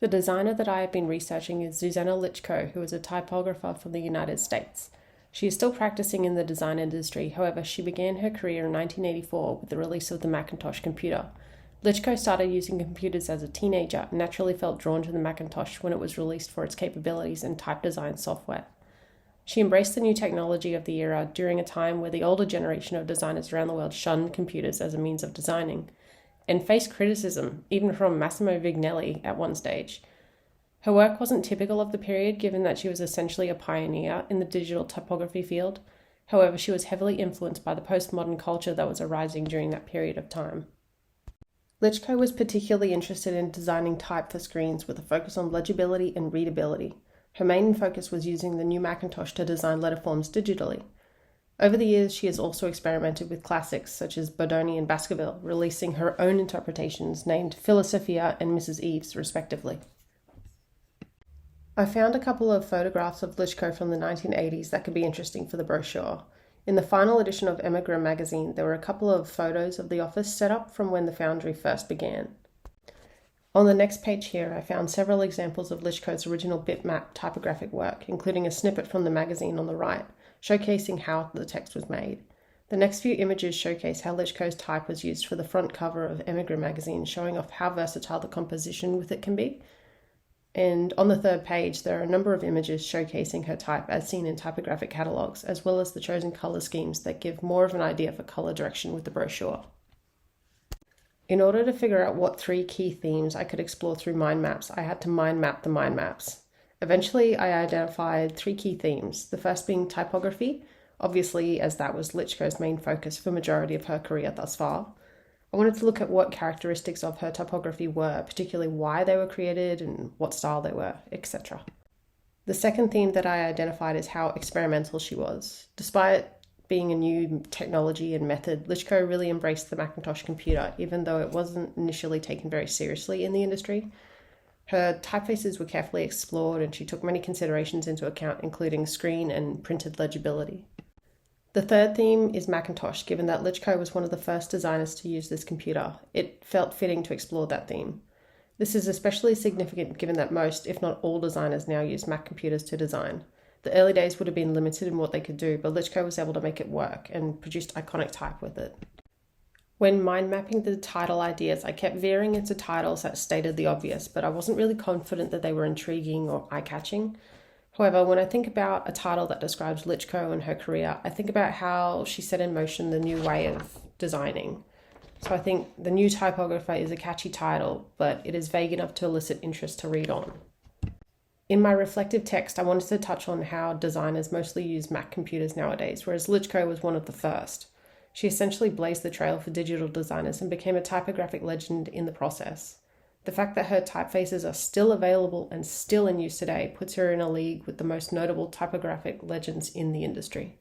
The designer that I have been researching is Zuzana Licko, who is a typographer from the United States. She is still practicing in the design industry, however, she began her career in 1984 with the release of the Macintosh computer. Licko started using computers as a teenager and naturally felt drawn to the Macintosh when it was released for its capabilities in type design software. She embraced the new technology of the era during a time where the older generation of designers around the world shunned computers as a means of designing, and faced criticism, even from Massimo Vignelli at one stage. Her work wasn't typical of the period, given that she was essentially a pioneer in the digital typography field. However, she was heavily influenced by the postmodern culture that was arising during that period of time. Licko was particularly interested in designing type for screens with a focus on legibility and readability. Her main focus was using the new Macintosh to design letterforms digitally. Over the years, she has also experimented with classics such as Bodoni and Baskerville, releasing her own interpretations named Philosophia and Mrs. Eves, respectively. I found a couple of photographs of Licko from the 1980s that could be interesting for the brochure. In the final edition of Emigra magazine, there were a couple of photos of the office set up from when the foundry first began. On the next page here, I found several examples of Licko's original bitmap typographic work, including a snippet from the magazine on the right, showcasing how the text was made. The next few images showcase how Licko's type was used for the front cover of Emigra magazine, showing off how versatile the composition with it can be. And on the third page, there are a number of images showcasing her type as seen in typographic catalogues, as well as the chosen colour schemes that give more of an idea for colour direction with the brochure. In order to figure out what 3 key themes I could explore through mind maps, I had to mind map the mind maps. Eventually, I identified 3 key themes, the first being typography, obviously as that was Licko's main focus for the majority of her career thus far. I wanted to look at what characteristics of her typography were, particularly why they were created and what style they were, etc. The second theme that I identified is how experimental she was. Despite being a new technology and method, Licko really embraced the Macintosh computer, even though it wasn't initially taken very seriously in the industry. Her typefaces were carefully explored and she took many considerations into account, including screen and printed legibility. The third theme is Macintosh, given that Licko was one of the first designers to use this computer. It felt fitting to explore that theme. This is especially significant given that most, if not all, designers now use Mac computers to design. The early days would have been limited in what they could do, but Licko was able to make it work and produced iconic type with it. When mind mapping the title ideas, I kept veering into titles that stated the obvious, but I wasn't really confident that they were intriguing or eye-catching. However, when I think about a title that describes Licko and her career, I think about how she set in motion the new way of designing. So I think The New Typographer is a catchy title, but it is vague enough to elicit interest to read on. In my reflective text, I wanted to touch on how designers mostly use Mac computers nowadays, whereas Licko was one of the first. She essentially blazed the trail for digital designers and became a typographic legend in the process. The fact that her typefaces are still available and still in use today puts her in a league with the most notable typographic legends in the industry.